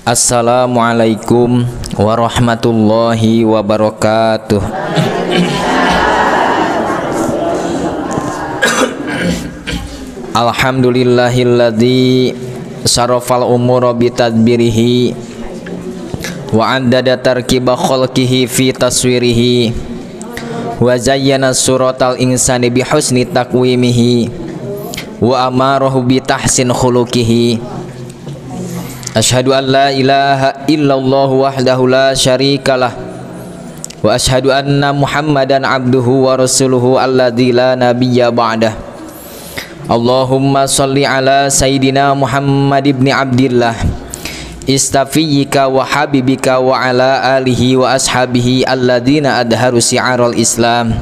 Assalamualaikum warahmatullahi wabarakatuh. Alhamdulillahilladzi sarafal umura bitadbirihi wa addada tarkiba khalqihi fi taswirihi wa zayyana suratal insani bi husni takwimihi wa amarahu bi tahsin khuluqihi. Asyhadu an la ilaha illallah wahdahu la syarikalah wa asyhadu anna Muhammadan abduhu wa rasuluhu alladzi la nabiyya ba'dah. Allahumma shalli ala sayyidina Muhammad ibn Abdillah istafiyika wa habibika wa ala alihi wa ashabihi alladzina adharu si'aral Islam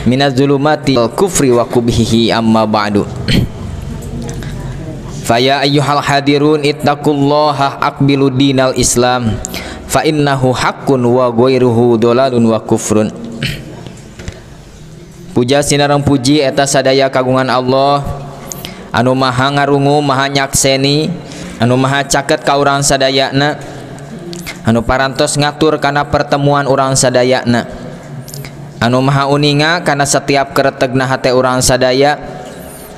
minaz zulumati wal kufri wa kubhihi amma ba'du. Faya ayyuhal hadirun ittaqullaha aqbilu dinal Islam fa innahu haqqun wa ghairuhu dolalun wa kufrun. Puja sinareng puji eta sadaya kagungan Allah anu maha ngarungu maha nyakseni anu maha caket ka urang sadayana anu parantos ngatur kana pertemuan urang sadayana anu maha uninga kana setiap keretegna hate urang sadaya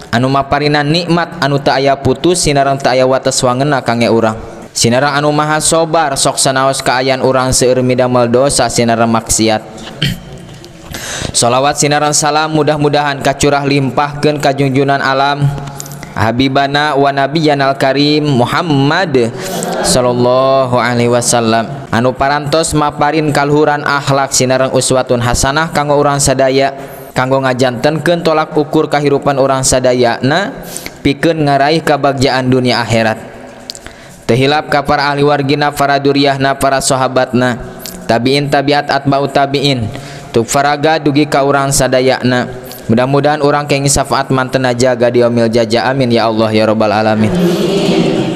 anu maparina nikmat anu teu aya putus sinareng teu aya wates wangena kangge urang sinareng anu maha sobar sok sanaos kaayaan urang seueur midamel dosa sinareng maksiat. Shalawat sinareng salam mudah-mudahan kacurah limpahkeun ka junjunan alam habibana wa nabiyyanal karim Muhammad sallallahu alaihi wasallam anu parantos maparin kaluhuran akhlak sinareng uswatun hasanah kanggo urang sadaya kanggo ngajantenkeun tolak ukur kahirupan urang sadayana pikeun ngaraih kabagjaan dunia akhirat. Teu hilap ka para ahli wargina para duriyahna para sahabatna tabiin tabiat atba'u tabiin tuk faraga dugi ka urang sadayana. Mudah-mudahan urang kenging syafaat mantena jaga di yaumil jaja amin ya Allah ya rabbal alamin.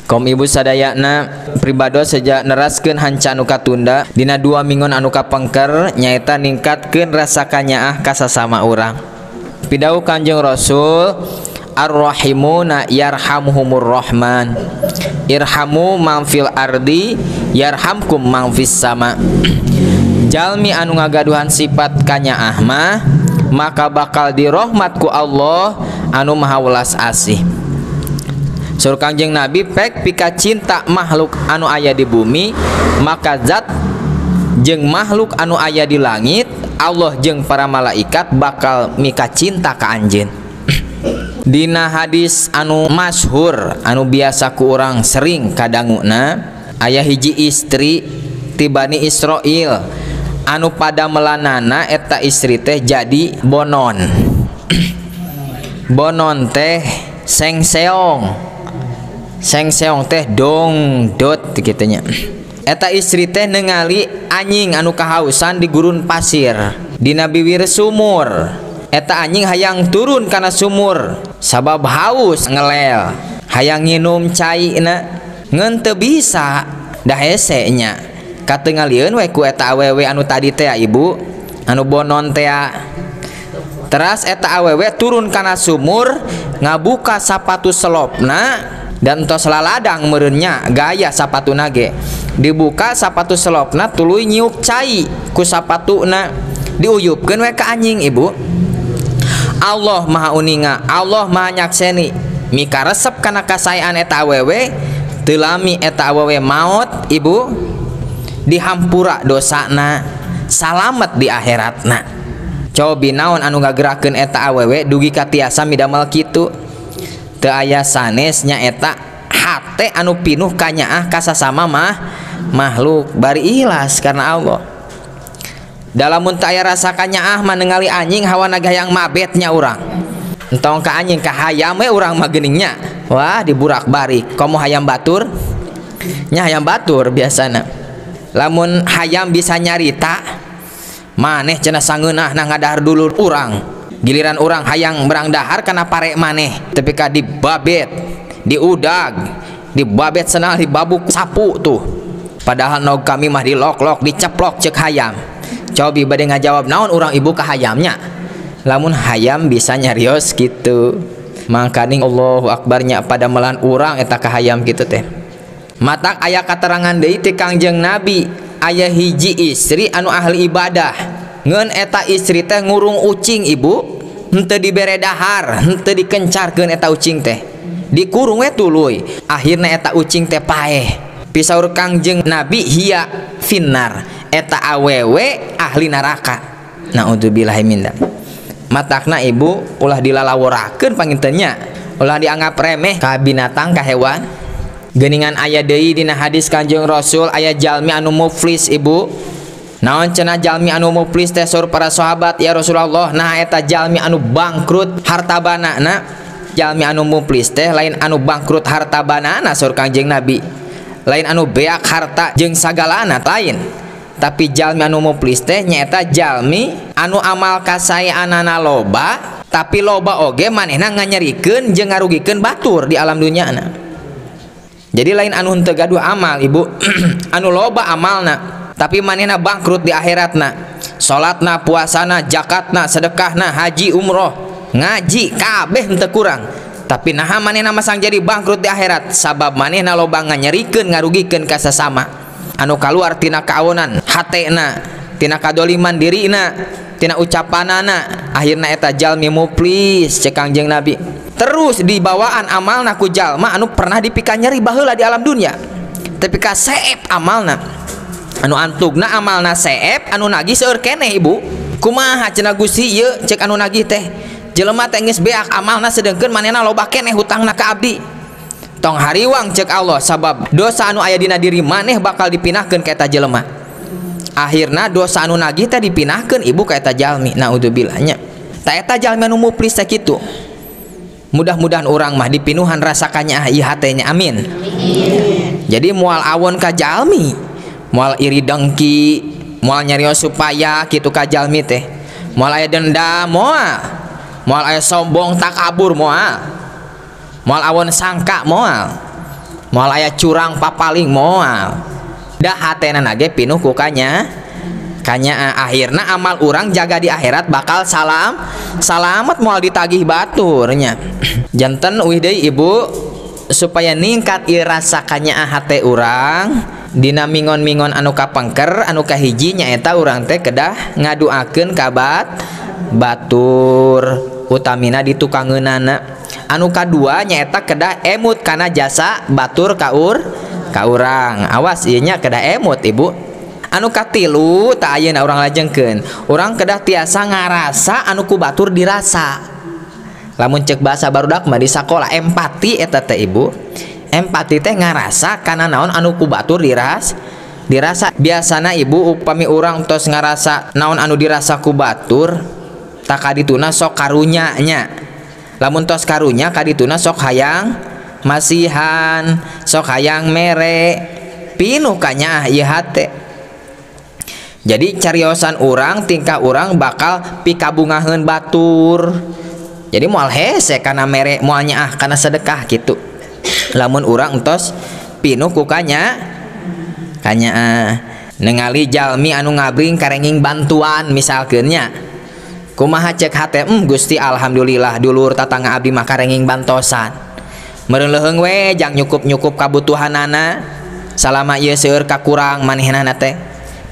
Kaum ibu sadayana pribados saja neraskeun hanca anu katunda dina 2 minggon anu kapengker nyaeta ningkatkeun rasa kanyaah ka sasama urang. Pidau Kanjeng Rasul ar-rahimuna yarhamuhumur rahman irhamu man fil ardi yarhamkum man fis sama. Jalmi anu ngagaduhan sifat kanyaah mah maka bakal dirahmat ku Allah anu maha welas asih. Sur Kangjeng Nabi pek pika cinta makhluk anu aya di bumi maka zat jeung makhluk anu aya di langit Allah jeung para malaikat bakal mika cinta ka anjeun. Dina hadis anu masyhur anu biasa ku urang sering kadanguna aya hiji istri ti Bani Israil anu pada melanana eta istri teh jadi bonon. Bonon teh sengseong. Sengseong teh dong dot kitu nya. Eta istri teh ningali anjing anu kahausan di gurun pasir dina bibir sumur. Eta anjing hayang turun kana sumur sabab haus ngelel. Hayang nginum caina ngeun teu bisa da hese nya. Katengalieun we ku eta awewe anu tadi teh ibu anu bonon teh. Teras eta awewe turun kana sumur ngabuka sapatu selopna dan tos laladang meureunnya gaya sapatuna ge dibuka sapatu selopna tuluy nyiuk cai ku sapatuna diuyupkeun we ka anjing ibu. Allah maha uninga Allah maha nyakseni mika resep kana kasayaan eta awewe teu lami eta awewe maot ibu dihampura dosana salamet di akhiratna. Cobi naon anu ngagerakeun eta awewe dugi ka tiasa midamel kitu teu aya sanes nya eta hate anu pinuh kanyaah ka sasama makhluk bari ikhlas karena Allah. Dalamun teu aya rasa kanyaah mah ningali anjing hawana gayang mabet nya urang. Entong ka anjing ka hayam we urang mah geuningnya. Wah diburak-barik. Komo hayam batur? Nya hayam batur biasana. Lamun hayam bisa nyarita maneh cenah sangeunah nah ngadahar dulu urang. Giliran orang hayang berang dahar kana pare maneh tapi ka dibabet diudag dibabet senal dibabuk sapu tuh padahal nog kami mah dilok-lok diceplok cek hayam. Cobi bade ngajawab naon orang ibu ka hayamnya lamun hayam bisa nyarios gitu. Makaning Allahu Akbarnya pada melan urang eta ka hayam gitu teh matak aya katerangan deui ti Kangjeng Nabi aya hiji istri anu ahli ibadah ngeun eta istri teh ngurung ucing ibu henteu dibere dahar henteu dikencarkeun eta ucing teh dikurung we tuluy akhirna eta ucing teh paeh pisaur Kangjeng Nabi hiya finnar eta awewe ahli neraka naudzubillahi min dzalik matakna ibu ulah dilalaworakeun pangintennya ulah dianggap remeh ka binatang ka hewan geuningan aya deui dina hadis Kanjeng Rasul aya jalmi anu muflis ibu naon cenah jalmi anu muflis teh saur para sahabat ya Rasulullah nah eta jalmi anu bangkrut hartabanana jalmi anu muflis teh lain anu bangkrut hartabanana saur Kanjeng Nabi lain anu beak harta jeung sagalana lain tapi jalmi anu muflis teh nyaeta jalmi anu amal kasaeanana loba tapi loba oge manehna nganyerikeun jeung ngarugikeun batur di alam dunyana. Jadi lain anu henteu gaduh amal ibu anu loba amalna tapi manehna bangkrut di akhiratna salatna puasana zakatna sedekahna haji umroh ngaji kabeh henteu kurang tapi naha manehna masang jadi bangkrut di akhirat sabab manehna loba nganyerikeun ngarugikeun ka sasama anu kaluar tina kaonan hatena tina kadoliman dirina tina ucapanana akhirna eta jalmi muflis cek Kangjeng Nabi terus dibawaan amalna ku jalma anu pernah dipika nyeri baheula di alam dunia tapi ka seep amalna anu antugna amalna seep anu nagih seueur keneh ibu kumaha cenah Gusti ieu cek anu nagih teh jelema teh geus beak amalna sedengkeun manehna loba keneh hutangna ka abdi tong hariwang cek Allah sabab dosa anu aya dina diri maneh bakal dipinahkeun ka eta jelema akhirna dosa anu nagih teh dipinahkeun ibu ka eta jalmi naudzubillah nya ta eta jalmi anu muflis teh kitu mudah-mudahan urang mah dipinuhan rasakannya ieu hatenya amin jadi moal awon ka jalmi moal iri dengki moal nyarios supaya kitu ka jalmi teh moal aya dendam moal aya sombong takabur moal awon sangka moal aya curang papaling moal dah hatena nage pinuh ku kanya akhirna amal urang jaga di akhirat bakal salamet moal ditagih baturnya janten uih deui ibu supaya ningkat ieu rasa kanya hate urang dina mingon-mingon anu kapengker anu kahiji nyaeta urang teh kedah ngaduakeun ka batur utamina di tukangeunana anu kadua nyaeta kedah emut kana jasa batur ka urang awas ieu nya kedah emut ibu anu katilu tak ayeuna urang lajengkeun urang kedah tiasa ngarasa anu ku batur dirasa lamun cek bahasa barudak mah di sakola empati eta teh ibu empati teh ngarasa kana naon anu ku batur dirasa biasana ibu upami urang tos ngarasa naon anu dirasa ku batur tak kadituna sok karunya nya lamun tos karunya kadituna sok hayang masihan sok hayang mere pinuh kanya ieu hate jadi cariosan urang tingkah urang bakal pikabungaheun batur jadi moal hese kana mere moal nyaah kana sedekah gitu lamun urang entos pinuh ku kanya ningali jalmi anu ngabring karenging bantuan misalkeun nya kumaha cek hate Gusti alhamdulillah dulur tatangga abdi mah karenging bantosan meureun leuheung we jang nyukup kabutuhanana salama ieu seueur kakurang manehna teh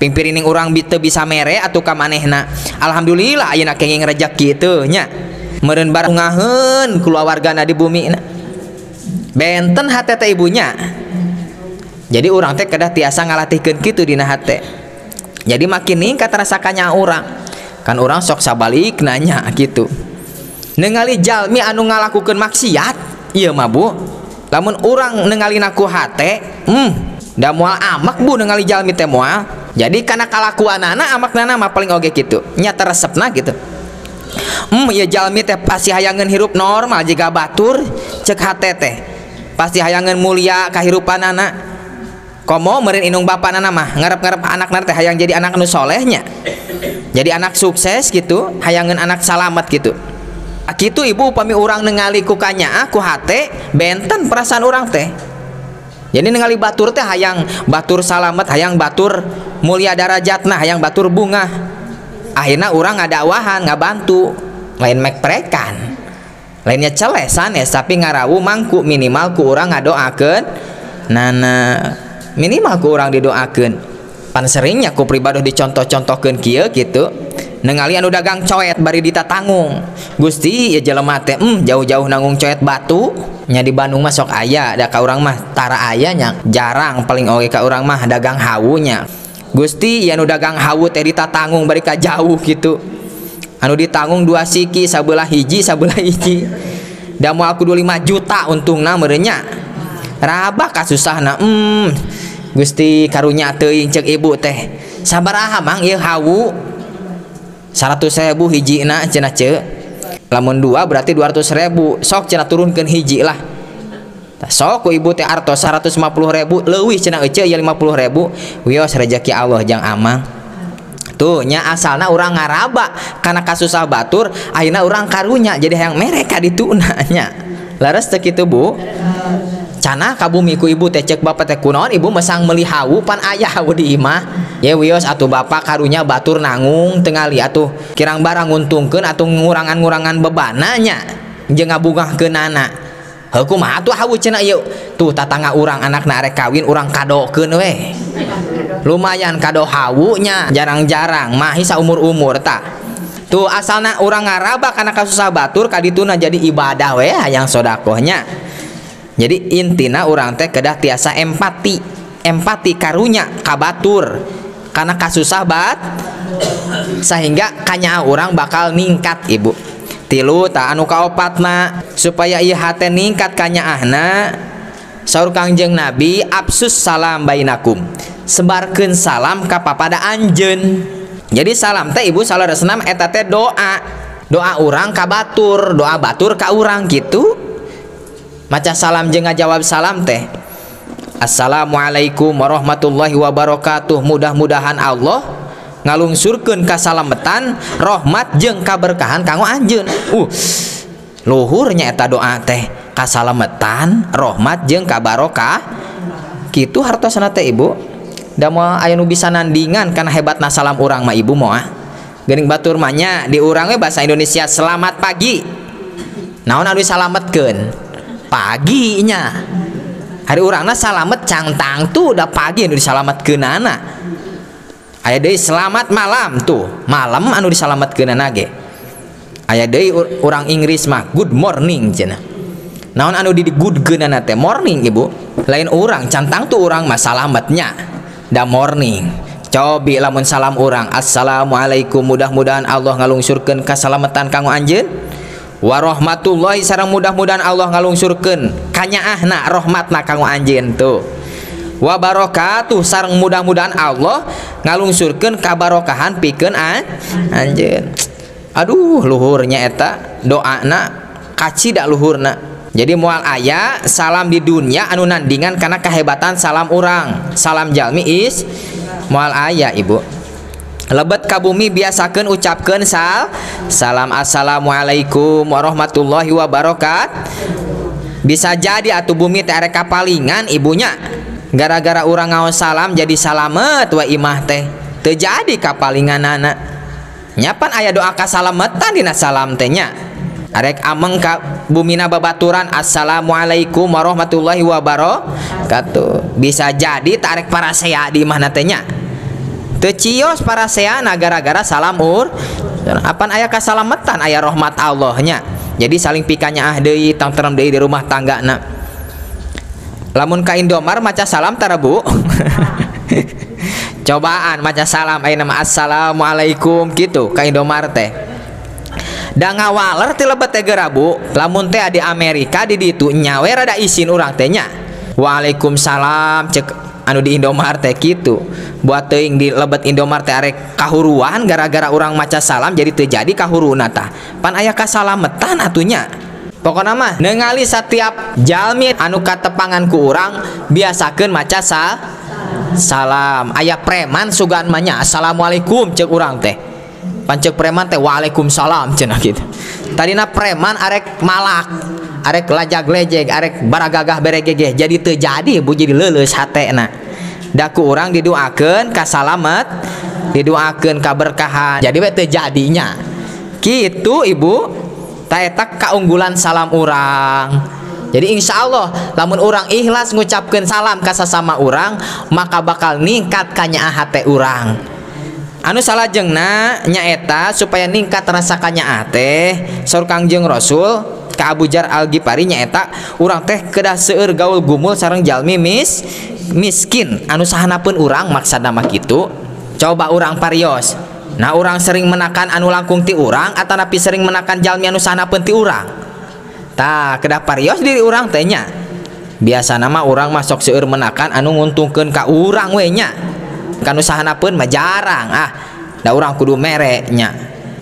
pimpirining urang teu bisa mere atuh ka manehna alhamdulillah ayeuna kenging rejeki teu nya meureun barengaheun kulawargana di bumi benten hate teh ibunya jadi urang teh kedah tiasa ngalatihkeun kitu dina hate jadi makin ningkat rasakannya urang kan urang sok sabalik nanya gitu ningali jalmi anu ngalakukeun maksiat ieu mah bu lamun urang ningali naku hate da moal amak bu ningali jalmi teh moal jadi kana kalakuanana amakna mah paling oge kitu nya resepna gitu ieu jalmi teh pasti hayangeun hirup normal jiga batur cek hate teh pasti hayangeun mulia kahirupanana komo meureun inung bapanana mah ngarep-ngarep anakna teh hayang jadi anak anu solehnya jadi anak sukses gitu hayangeun anak salamet gitu kitu ibu upami urang ningali ku kanya ku hate benten perasaan urang teh jadi ningali batur teh hayang batur salamet hayang batur mulia darajatna hayang batur bunga akhirna urang ngadakwahan ngabantu lain mekprekan lainnya celeh sanes tapi ngarawu mangku minimal ku urang ngadoakeun nana minimal ku urang didoakeun pan seringnya ku pribadi dicontoh-contohkeun kieu kitu ningali anu dagang coet bari ditatanggung Gusti ya jelema teh jauh-jauh nanggung coet batu nya di Bandung mah sok aya da ka urang mah tara aya nya jarang paling oge ka urang mah dagang hawu nya Gusti ya anu dagang hawu teh ditatanggung bari ka jauh gitu anu ditanggung 2 siki sabelah hiji da moal kudu 5 juta untungna meureun nya rabah kasusahna Gusti karunya teuing ceuk ibu teh sabaraha mang ieu hawu 100.000 hijina cenah ceuk lamun 2 berarti 200.000 sok cenah turunkeun hiji lah sok ku ibu teh artos 150.000 leuwih cenah ece ya 50.000 wios rezeki Allah jang amang tuh nya asalna urang ngaraba karena kasusah batur ayeuna urang karunya jadi hayang mereka dituna nya laras teh kitu Bu cana kabumi ku ibu teh cek bapak teh kunaon ibu mesang meuli hawu pan aya hawu di imah ya wios atuh bapak karunya batur nangung tengali atuh kirang barang nguntungkeun atuh ngurangan-ngurangan bebananya jeung ngabungahkeun anak heuh kumaha atuh hawu cenah ieu tuh tatangga urang anakna arek kawin urang kadokeun we lumayan kado hawunya jarang-jarang mahi saumur-umur tah tuh asalna urang ngaraba kana kasusah batur kadituna jadi ibadah we hayang sodakohnya jadi intina urang teh kedah tiasa empati karunya ka batur kana kasusah bat sehingga kanya urang bakal ningkat ibu tilu ta anu kaopatna supaya ieu hate ningkat kanyaahna saur Kangjeng Nabi absus salam bainakum sebarkeun salam ka papada anjeun jadi salam teh ibu salaresna eta teh doa urang ka batur doa batur ka urang gitu maca salam jeung ngajawab salam teh Assalamualaikum warahmatullahi wabarakatuh mudah-mudahan Allah ngalungsurkeun kasalametan rahmat jeung kaberkahan kanggo anjeun luhurnya eta doa teh kasalametan rahmat jeung kabarokah kitu hartosna teh ibu da moal aya nu bisa nandingan kana hebatna salam urang mah ibu moal geuning batur mah nya di urang we bahasa Indonesia selamat pagi naon anu disalametkeun pagi nya hari urangna salamet cangtang tuh da pagi anu disalametkeunana aya deui selamat malam tuh malam anu disalametkeunana ge aya deui urang Inggris mah good morning cenah naon anu di good-geunana teh morning ibu lain urang cantang tuh urang mah salametnya da morning cobi lamun salam urang assalamualaikum mudah-mudahan Allah ngalungsurkeun kasalametan kanggo anjeun warahmatullahi sareng mudah-mudahan Allah ngalungsurkeun kanyaahna rahmatna kanggo anjeun tuh wabarakatuh sareng mudah-mudahan Allah ngalungsurkeun kabarokahan pikeun anjeun aduh luhurnya eta doana kacida luhurna jadi moal aya salam di dunia anu nandingan karena kehebatan salam urang salam jalmi is moal aya ibu lebet ka bumi biasakeun ucapkeun salam assalamualaikum warahmatullahi wabarakatuh bisa jadi atuh bumi teh arek kapalingan ibunya gara-gara urang ngaos salam jadi salamet wa imah teh teu jadi kapalinganana nyapan aya doa kasalametan dina salam teh nya arek ameng ka bumina babaturan assalamualaikum warahmatullahi wabarakatuh bisa jadi tarik parasea di mana teh nya teu cios paraseana gara-gara salam apan aya kasalametan aya rahmat Allahnya jadi saling pikanyaah deui tentrem deui di rumah tanggana lamun ka Indomar maca salam tara Bu cobaan maca salam aya nama assalamualaikum gitu ka Indomar teh da ngawaler ti lebet teh geura Bu lamun teh di Amerika di ditu nyawe rada isin urang teh nya waalaikumsalam cek anu di Indomar teh kitu buat teuing di lebet Indomar teh arek kahuruan gara-gara urang maca salam jadi teu jadi kahuruna tah pan aya kasalametan atunya pokona mah ningali setiap jalmi anu katepangan ku urang biasakeun maca salam aya preman sugan mah nya assalamualaikum cek urang teh pancek preman teh waalaikumsalam cenah gitu tadina preman arek malak arek lajag-lejeg arek baragagah beregegeh jadi teu jadi Bu jadi leuleus hatena da ku urang didoakeun kasalamet didoakeun kaberkahan jadi we teu jadinya kitu ibu ta eta kaunggulan salam urang Jadi insya Allah lamun orang ikhlas ngucapkan salam ka sasama orang, maka bakal ningkat kanyaah hate orang. Anu salajengna nyaeta supaya ningkat rasa kanyaah teh saur Kangjeng Rasul ka Abu Jar Al-Ghifari nyaeta urang teh kedah seueur gaul gumul sareng jalmi miskin anu sahanapeun urang maksudna mah kitu. Coba urang parios. Nah urang sering menakan anu langkung ti urang atanapi sering menakan jalmi anu sahanapeun ti urang. Tah kedah parios diri urang teh nya. Biasana mah urang masuk seueur menakan anu nguntungkeun ka urang we nya. Kanu sahanapeun mah jarang da urang kudu mere nya.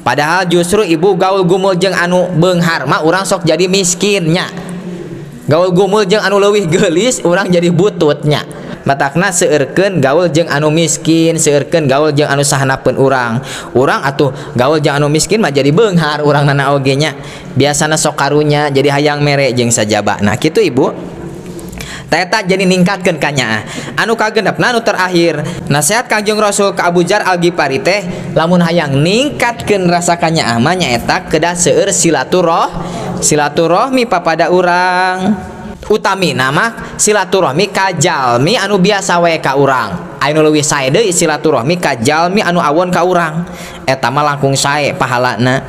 Padahal justru ibu gaul gumul jeung anu beunghar mah urang sok jadi miskin nya. Gaul gumul jeung anu leuwih geulis urang jadi butut nya. Matakna seueurkeun gaul jeung anu miskin, seueurkeun gaul jeung anu sahanapeun urang. Urang atuh gaul jeung anu miskin mah jadi beunghar urangnana oge nya. Biasana sok karunya jadi hayang mere jeung sajaba. Nah kitu ibu. Taeta jadi ningkatkeun kanyaah. Anu kagenepna anu terakhir, nasihat Kangjeng Rasul ka Abu Jar Al-Ghifari teh lamun hayang ningkatkeun rasa kanyaah mah nyaeta kedah seueur silaturahmi papada urang. Utami nama silaturahmi ka jalmi anu biasa wae ka urang. Anu leuwih sae deui silaturahmi ka jalmi anu awon ka urang. Eta mah langkung sae pahalana.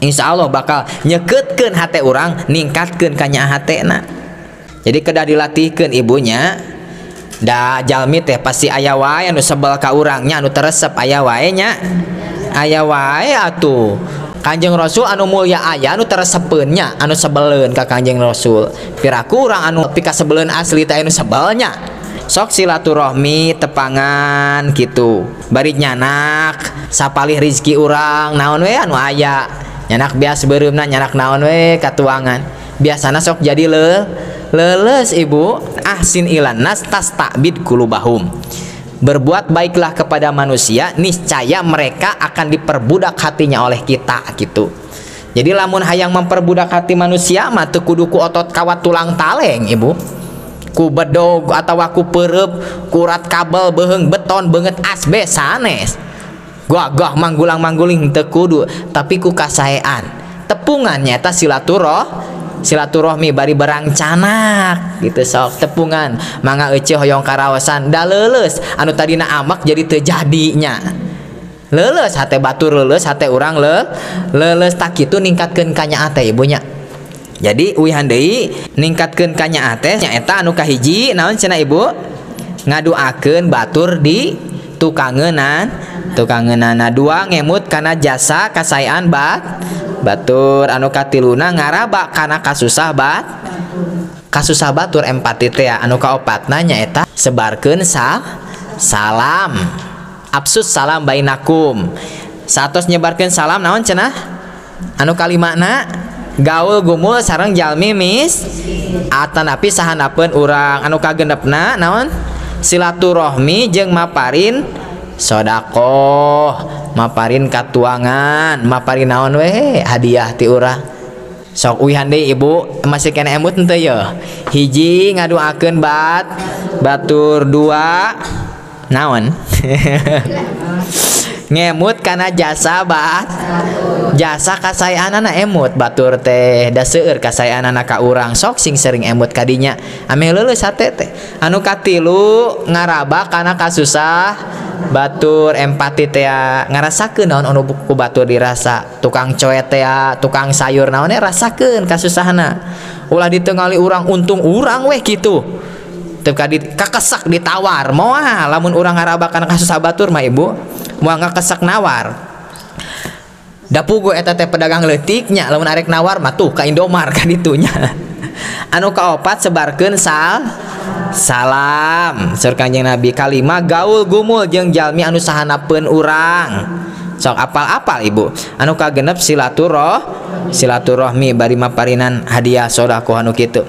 Insyaallah bakal nyekeutkeun hate urang, ningkatkeun kanyaah hatena. Jadi kedah dilatihkeun ibunya. Da jalmi teh pasti aya wae anu sebel ka urangnya, anu teresep aya wae nya. Aya wae atuh. Kanjeng Rasul anu mulia aya anu teresepeun nya, anu sebeleun ka Kanjeng Rasul. Piraku urang anu pika sebeleun asli teh anu sebelnya. Sok silaturahmi tepangan gitu. Bari nyanak sapalih rezeki urang naon we anu aya. Nyanak bias beureumna nyanak naon we katuangan. Biasana sok jadi leuleus ibu. Ahsin ilan nas tastabid qulubahum. Berbuat baiklah kepada manusia, niscaya mereka akan diperbudak hatinya oleh kita gitu. Jadi lamun hayang memperbudak hati manusia mah teu kudu ku otot kawat tulang taleng ibu, ku bedog atawa ku peureup, ku urat kabel beheung beton beungeut asbes sanes. Gagah manggulang-mangguling teu kudu, tapi ku kasaean. Tepungan nyata silaturahmi bari berancanak gitu sok tepungan mangga eueuh hoyong karaosan da leuleus anu tadina amak jadi teu jadinya. Leuleus hate batur leuleus hate urang leuleus tak kitu ningkatkeun kanyaah teh ibunya. Jadi uwihan deui ningkatkeun kanyaah teh nyaeta anu kahiji naon cenah ibu? Ngaduakeun batur di tukangeunana. Dua ngemut kana jasa kasaean batur. Anu katiluna ngaraba kana kasusah batur empati teh anu kaopatna nyaeta sebarkeun salam. Absus salam bainakum. Satos nyebarkeun salam naon cenah? Anu kalimana gaul gumul sareng jalmi atanapi sahanapeun urang. Anu kagenepna naon? Silaturahmi jeung maparin sodakoh, maparin katuangan, maparin naon we hadiah ti urang. Sok uwihan deui ibu masih kena emut henteu ya. Hiji ngaduakeun batur, dua naon? Ngemut kana jasa kasaeanana emut batur teh da seueur kasaeanana ka urang sok sing sering emut kadinya ame leuleus hate teh. Anu katilu ngaraba kana kasusah batur empati teh ngarasakeun naon anu ku batur dirasa. Tukang coet teh tukang sayur naon rasakeun kasusahna. Ulah ditengali urang untung urang weh kitu. Teu kakesak ditawar moal lamun urang ngaraba kana kasusah batur mah ibu moal ngakesak nawar. Da puguh eta teh pedagang leutiknya lamun arek nawar mah tuh ka Indomar ka ditunya. Anu kaopat sebarkeun salam saur Kanjeng Nabi. Kalima gaul gumul jeung jalmi anu sahanapeun urang. Sok apal-apal ibu. Anu kagenep silaturahmi bari maparinan hadiah sedekah anu kitu.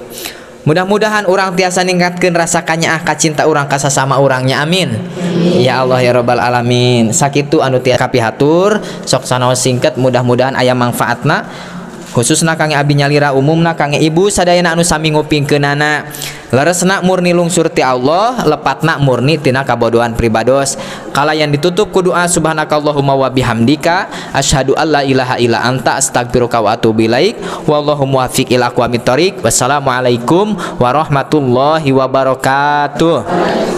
Mudah-mudahan urang tiasa ningkatkeun rasa kanyaah kacinta urang ka sasama urangnya amin. Ya Allah ya Rabbal alamin. Sakitu anu tiasa kapihatur sok sanaos singket mudah-mudahan aya manfaatna khususna kangge abdi nyalira umumna kangge ibu sadayana anu sami ngupingkeunana. Leresna murni lungsur ti Allah, lepatna murni tina kabodohan pribados. Kala yang ditutup ku doa subhanakallahumma wa bihamdika asyhadu alla ilaha illa anta astagfiruka wa atubu ilaik. Wallahu muwaffiq ila aqwamit thoriq. Wassalamualaikum warahmatullahi wabarakatuh.